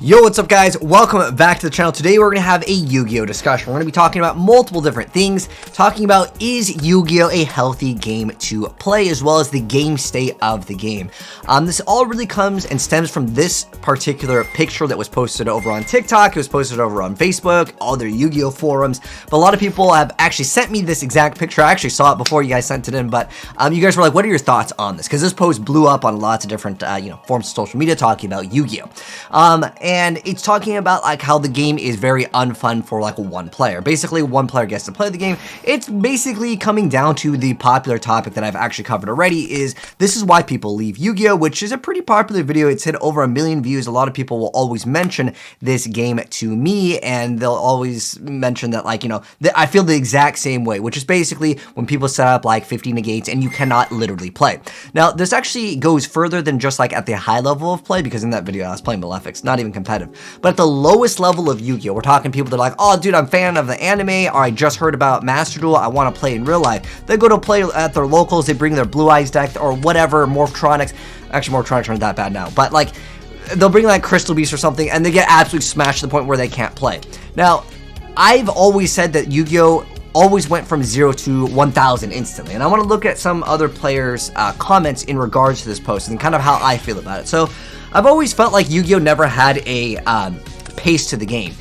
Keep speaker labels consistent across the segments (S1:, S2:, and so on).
S1: Yo, what's up guys? Welcome back to the channel. Today we're going to have a Yu-Gi-Oh discussion. We're going to be talking about multiple different things, talking about is Yu-Gi-Oh a healthy game to play, as well as the game state of the game. This all really comes and stems from this particular picture that was posted over on TikTok. It was posted over on Facebook, all their Yu-Gi-Oh forums, but a lot of people have actually sent me this exact picture. I actually saw it before you guys sent it in, but you guys were like, what are your thoughts on this? Because this post blew up on lots of different forms of social media talking about Yu-Gi-Oh. And it's talking about like how the game is very unfun for like one player. Basically, one player gets to play the game. It's basically coming down to the popular topic that I've actually covered already, is this is why people leave Yu-Gi-Oh, which is a pretty popular video. It's hit over 1 million views. A lot of people will always mention this game to me, and they'll always mention that, like, I feel the exact same way, which is basically when people set up like 50 negates and you cannot literally play. Now, this actually goes further than just like at the high level of play, because in that video I was playing Malefics, not even competitive. But at the lowest level of Yu-Gi-Oh, we're talking people that are like, oh dude, I'm a fan of the anime, or I just heard about Master Duel, I want to play in real life. They go to play at their locals, they bring their Blue Eyes deck or whatever, Morphtronics. Actually, Morphtronics aren't that bad now, but like, they'll bring like Crystal Beast or something, and they get absolutely smashed to the point where they can't play. Now, I've always said that Yu-Gi-Oh always went from 0 to 1,000 instantly. And I want to look at some other players' comments in regards to this post and kind of how I feel about it. So I've always felt like Yu-Gi-Oh never had a pace to the game.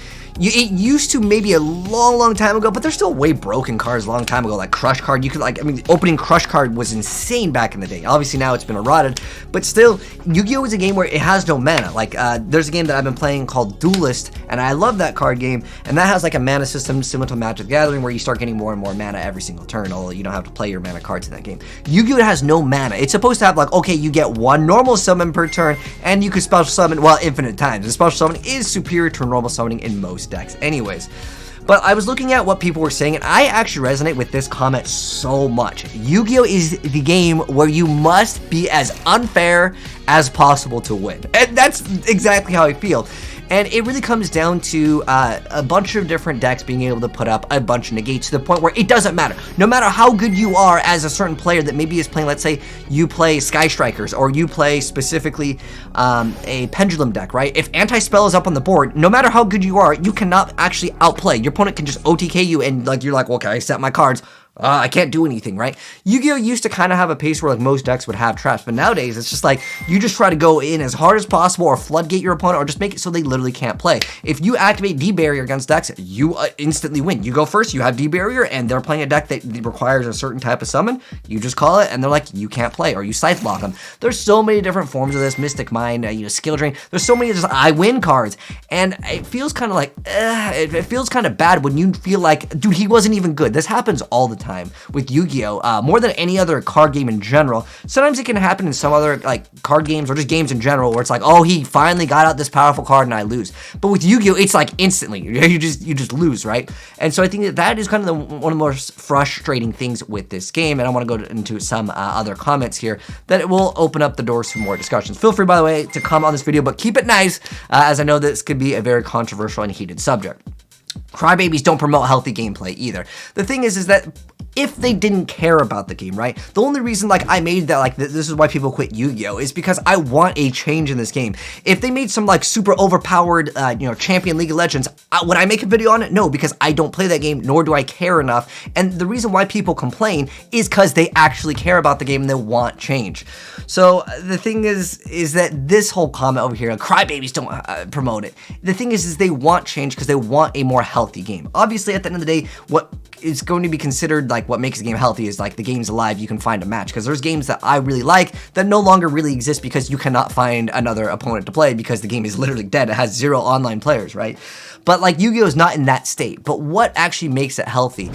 S1: It used to maybe a long time ago, but there's still way broken cards a long time ago, like Crush card. You could the opening Crush card was insane back in the day. Obviously now it's been eroded, but still, Yu-Gi-Oh is a game where it has no mana. Like, there's a game that I've been playing called Duelist, and I love that card game, and that has like a mana system similar to Magic the Gathering, where you start getting more and more mana every single turn, although you don't have to play your mana cards in that game. Yu-Gi-Oh has no mana. It's supposed to have like, okay, you get one normal summon per turn, and you can special summon, well, infinite times. The special summon is superior to normal summoning in most decks anyways. But I was looking at what people were saying, and I actually resonate with this comment so much. Yu-Gi-Oh is the game where you must be as unfair as possible to win. And that's exactly how I feel. And it really comes down to a bunch of different decks being able to put up a bunch of negates to the point where it doesn't matter. No matter how good you are as a certain player that maybe is playing, let's say you play Sky Strikers, or you play specifically a Pendulum deck, right? If Anti-Spell is up on the board, no matter how good you are, you cannot actually outplay. Your opponent can just OTK you, and like you're like, okay, I set my cards. I can't do anything, right? Yu-Gi-Oh used to kind of have a pace where like most decks would have traps, but nowadays it's just like you just try to go in as hard as possible, or floodgate your opponent, or just make it so they literally can't play. If you activate D-Barrier against decks, you instantly win. You go first, you have D-Barrier, and they're playing a deck that requires a certain type of summon, you just call it, and they're like, you can't play, or you Scythe block them. There's so many different forms of this, Mystic Mind, Skill Drain. There's so many just I win cards, and it feels kind of like, it feels kind of bad when you feel like, dude, he wasn't even good. This happens all the time with Yu-Gi-Oh, more than any other card game in general. Sometimes it can happen in some other like card games or just games in general where it's like, oh, he finally got out this powerful card and I lose. But with Yu-Gi-Oh, it's like instantly you just lose, right? And so I think that is kind of one of the most frustrating things with this game. And I want to go into some other comments here that it will open up the doors for more discussions. Feel free, by the way, to comment on this video, but keep it nice, as I know this could be a very controversial and heated subject. Crybabies don't promote healthy gameplay either. The thing is that if they didn't care about the game, right? The only reason like I made that like this is why people quit Yu-Gi-Oh is because I want a change in this game. If they made some like super overpowered champion League of Legends, would I make a video on it? No, because I don't play that game, nor do I care enough. And the reason why people complain is because they actually care about the game and they want change. So the thing is that this whole comment over here, crybabies don't promote it. The thing is they want change because they want a more healthy game. Obviously, at the end of the day, what is going to be considered like what makes a game healthy is like the game's alive, you can find a match, because there's games that I really like that no longer really exist because you cannot find another opponent to play because the game is literally dead. It has 0 online players, right? But like Yu-Gi-Oh is not in that state. But what actually makes it healthy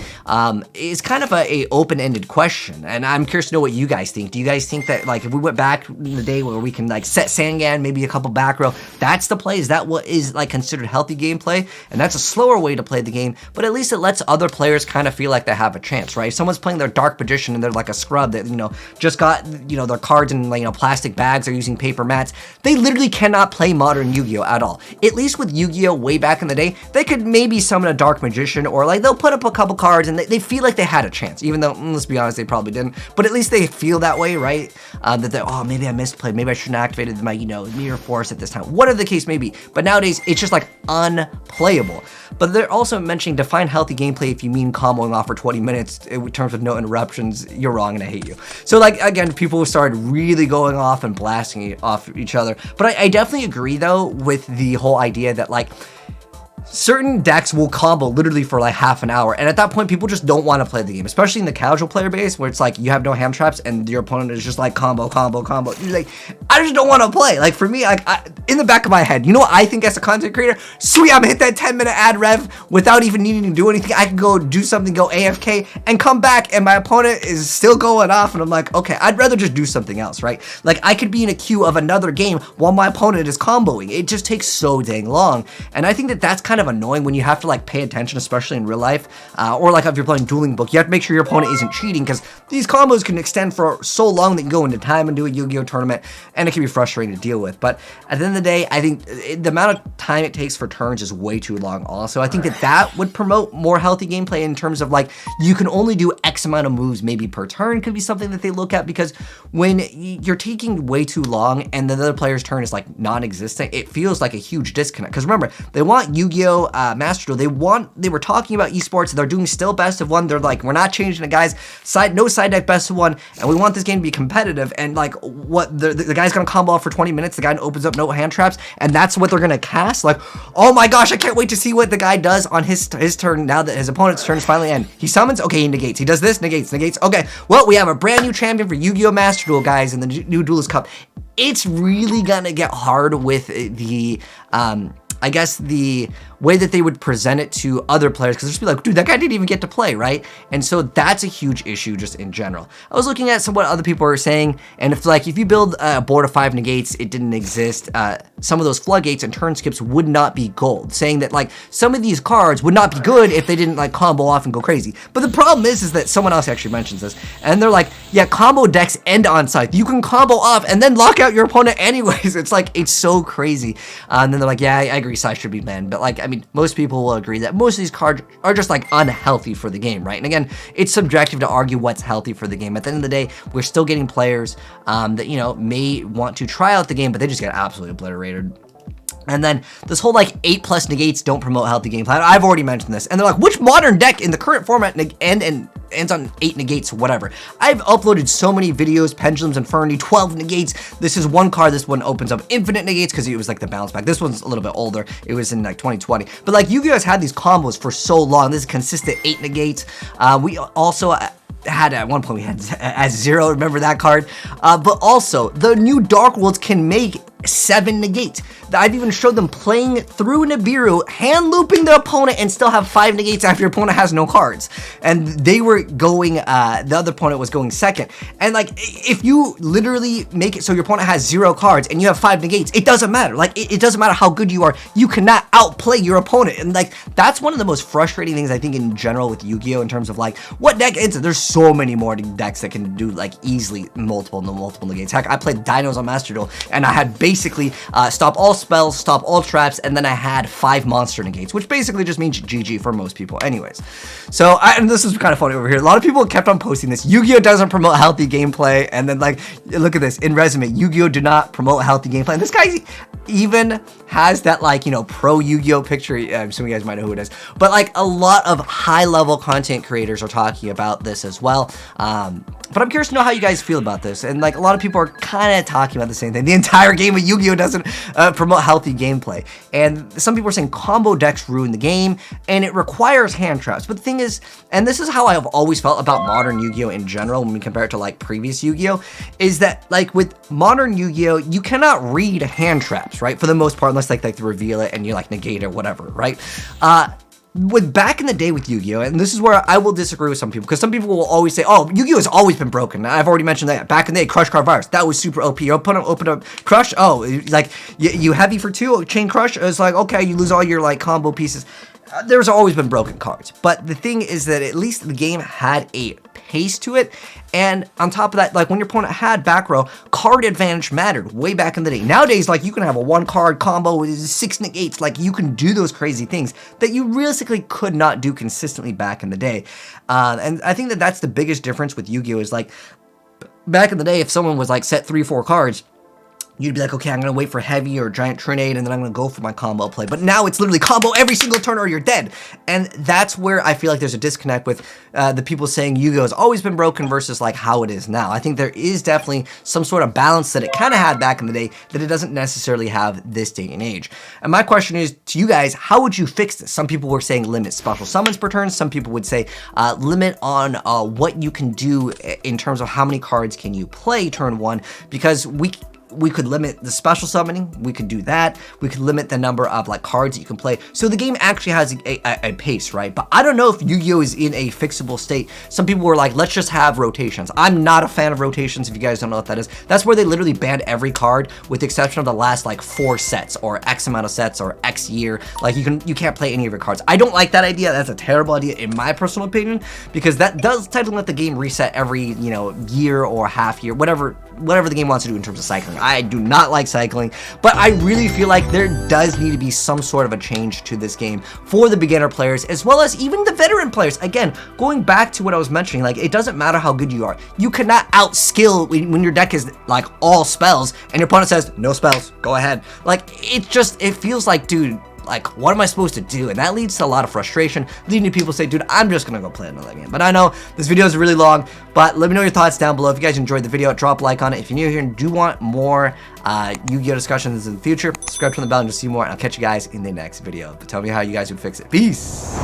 S1: is kind of a open-ended question, and I'm curious to know what you guys think. Do you guys think that like if we went back in the day where we can like set Sangan, maybe a couple back row, that's the play? Is that what is like considered healthy gameplay? And that's a slower way to play the game, but at least it lets other players kind of feel like they have a chance, right? If someone's playing their Dark Magician and they're like a scrub that, you know, just got, you know, their cards in, like, you know, plastic bags, they're using paper mats, they literally cannot play modern Yu-Gi-Oh at all. At least with Yu-Gi-Oh way back in the day, they could maybe summon a Dark Magician, or like they'll put up a couple cards and they feel like they had a chance, even though, let's be honest, they probably didn't, but at least they feel that way, right? That they're, oh, maybe I misplayed, maybe I shouldn't have activated my, you know, Mirror Force at this time, whatever the case may be. But nowadays, it's just like unplayable. But they're also mentioning define healthy gameplay if you mean comboing off for 20 minutes in terms of no interruptions. You're wrong and I hate you. So like, again, people started really going off and blasting off each other. But I definitely agree though with the whole idea that like, certain decks will combo literally for like half an hour, and at that point people just don't want to play the game, especially in the casual player base where it's like you have no hand traps and your opponent is just like combo. You're like, I just don't want to play. Like for me, like in the back of my head, you know what I think as a content creator? Sweet, I'm gonna hit that 10-minute ad rev without even needing to do anything. I can go do something, go AFK, and come back, and my opponent is still going off, and I'm like, okay, I'd rather just do something else, right? Like I could be in a queue of another game while my opponent is comboing. It just takes so dang long, and I think that that's kind of annoying when you have to like pay attention, especially in real life, or like if you're playing Dueling Book, you have to make sure your opponent isn't cheating, because these combos can extend for so long that you can go into time and do a Yu-Gi-Oh tournament, and it can be frustrating to deal with. But at the end of the day, I think the amount of time it takes for turns is way too long also. I think that would promote more healthy gameplay in terms of like, you can only do X amount of moves maybe per turn could be something that they look at, because when you're taking way too long and the other player's turn is like non-existent, it feels like a huge disconnect. Because remember, they want Yu-Gi-Oh! Master Duel, they were talking about esports, they're doing still best of one, they're like, we're not changing it guys, no side deck best of one, and we want this game to be competitive. And like, what, the guy's gonna combo off for 20 minutes, the guy opens up no hand traps, and that's what they're gonna cast? Like, oh my gosh, I can't wait to see what the guy does on his turn now that his opponent's turn is finally end. He summons, okay, he negates, he does this, negates, okay, well, we have a brand new champion for Yu-Gi-Oh! Master Duel, guys, in the new Duelist Cup. It's really gonna get hard with the, I guess the way that they would present it to other players, because they're just be like, dude, that guy didn't even get to play, right? And so that's a huge issue just in general. I was looking at what other people are saying, and if you build a board of 5 negates, it didn't exist, some of those floodgates and turn skips would not be gold, saying that like some of these cards would not be good if they didn't like combo off and go crazy. But the problem is that someone else actually mentions this, and they're like, yeah, combo decks end on scythe. You can combo off and then lock out your opponent anyways. It's like, it's so crazy. And then they're like, yeah, I agree, scythe should be banned. But like, I mean, most people will agree that most of these cards are just like unhealthy for the game, right? And again, it's subjective to argue what's healthy for the game. At the end of the day, we're still getting players that, you know, may want to try out the game, but they just get absolutely obliterated. And then this whole like 8+ negates don't promote healthy gameplay. I've already mentioned this. And they're like, which modern deck in the current format ends on 8 negates, whatever. I've uploaded so many videos, Pendulum's Infinity, 12 negates. This is one card. This one opens up infinite negates because it was like the bounce back. This one's a little bit older. It was in like 2020. But like, you guys had these combos for so long. This is consistent 8 negates. We also had at one point, we had as 0, remember that card? But also, the new Dark Worlds can make 7 negates. I've even showed them playing through Nibiru, hand looping the opponent, and still have 5 negates after your opponent has no cards. And they were going, the other opponent was going second. And like, if you literally make it so your opponent has 0 cards and you have 5 negates, it doesn't matter. Like, it doesn't matter how good you are. You cannot outplay your opponent. And like, that's one of the most frustrating things I think in general with Yu-Gi-Oh! In terms of like, what deck ends it? There's so many more decks that can do like easily multiple negates. Heck, I played Dinos on Master Duel, and I had basically stop all spells, stop all traps, and then I had 5 monster negates, which basically just means GG for most people anyways. So, and this is kind of funny over here. A lot of people kept on posting this. Yu-Gi-Oh! Doesn't promote healthy gameplay, and then like, look at this, in resume, Yu-Gi-Oh! Do not promote healthy gameplay. And this guy even has that like, you know, pro Yu-Gi-Oh! Picture. Some of you guys might know who it is. But like, a lot of high-level content creators are talking about this as well. But I'm curious to know how you guys feel about this. And like, a lot of people are kind of talking about the same thing. The entire game of Yu-Gi-Oh! Doesn't promote healthy gameplay. And some people are saying combo decks ruin the game, and it requires hand traps. But the thing is, and this is how I've always felt about modern Yu-Gi-Oh! In general when we compare it to like previous Yu-Gi-Oh! Is that like with modern Yu-Gi-Oh! You cannot read hand traps, right? For the most part, unless like they reveal it and you like negate it or whatever, right? With back in the day with Yu-Gi-Oh! And this is where I will disagree with some people, because some people will always say, oh, Yu-Gi-Oh! Has always been broken. I've already mentioned that. Back in the day, Crush Card Virus, that was super OP. Your opponent opened up Crush, oh, like, you heavy for 2, Chain Crush, it's like, okay, you lose all your, like, combo pieces. there's always been broken cards, but the thing is that at least the game had a pace to it, and on top of that, like when your opponent had back row, card advantage mattered way back in the day. Nowadays, like you can have a 1-card combo with 6 negates, like you can do those crazy things that you realistically could not do consistently back in the day, and I think that that's the biggest difference with Yu-Gi-Oh! Is like, back in the day, if someone was like set 3-4 cards, you'd be like, okay, I'm going to wait for heavy or giant trinade, and then I'm going to go for my combo play. But now it's literally combo every single turn or you're dead. And that's where I feel like there's a disconnect with the people saying Yu-Gi-Oh! Has always been broken versus like how it is now. I think there is definitely some sort of balance that it kind of had back in the day that it doesn't necessarily have this day and age. And my question is to you guys, how would you fix this? Some people were saying limit special summons per turn. Some people would say limit on what you can do in terms of how many cards can you play turn 1, because we could limit the special summoning, we could do that, we could limit the number of like cards that you can play, so the game actually has a pace, right? But I don't know if Yu-Gi-Oh! Is in a fixable state. Some people were like, let's just have rotations. I'm not a fan of rotations, if you guys don't know what that is. That's where they literally banned every card with the exception of the last like 4 sets or X amount of sets or X year. Like you can't play any of your cards. I don't like that idea. That's a terrible idea in my personal opinion, because that does technically let the game reset every, you know, year or half year, whatever the game wants to do in terms of cycling. I do not like cycling, but I really feel like there does need to be some sort of a change to this game for the beginner players as well as even the veteran players. Again, going back to what I was mentioning, like it doesn't matter how good you are. You cannot outskill when your deck is like all spells and your opponent says no spells, go ahead. Like it feels like, dude, like, what am I supposed to do? And that leads to a lot of frustration, leading to people say, dude, I'm just gonna go play another game. But I know this video is really long, but let me know your thoughts down below. If you guys enjoyed the video, drop a like on it. If you're new here and do want more Yu-Gi-Oh! Discussions in the future, subscribe to the bell and just see more, and I'll catch you guys in the next video. But tell me how you guys would fix it. Peace!